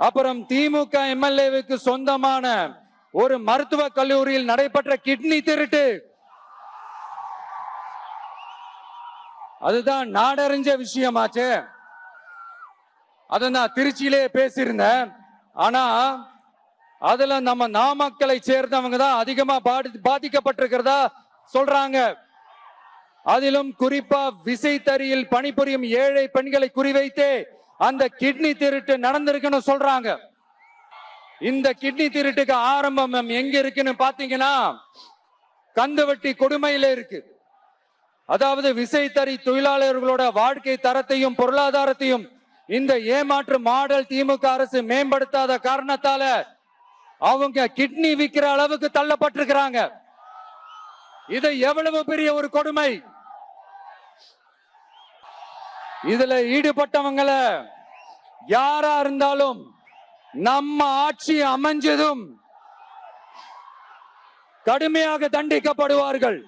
அப்புறம் திமுக எம்எல்ஏவுக்கு சொந்தமான ஒரு மருத்துவ கல்லூரியில் நடைபெற்ற கிட்னி திருட்டு, அதுதான் நாடறிஞ்ச விஷயமாச்சு. அத நான் திருச்சியிலே பேசியிருந்தேன். ஆனா அதுல நம்ம நாமக்கலை சேர்ந்தவங்க தான் அதிகமா பாதிக்கப்பட்டிருக்கிறதா சொல்றாங்க. அதிலும் குறிப்பா விசைத்தறியில் பணிபுரியும் ஏழை பெண்களை குறிவைத்து அந்த கிட்னி திருட்டு நடந்திருக்குன்னு சொல்றாங்க. இந்த கிட்னி திருட்டுக்கு ஆரம்பம் எங்க இருக்குன்னு பாத்தீங்கன்னா கந்துவட்டி கொடுமையில இருக்கு. அதாவது விசைத்தறி தொழிலாளர்களோட வாழ்க்கை தரத்தையும் பொருளாதாரத்தையும் இந்த ஏமாற்று மாடல் திமுக அரசு மேம்படுத்தாத காரணத்தால அவங்க கிட்னி விற்கிற அளவுக்கு தள்ளப்பட்டிருக்கிறாங்க. இது எவ்வளவு பெரிய ஒரு கொடுமை. இதுல ஈடுபட்டவங்களை யாரா இருந்தாலும் நம்ம ஆட்சி அமைஞ்சதும் கடுமையாக தண்டிக்கப்படுவார்கள்.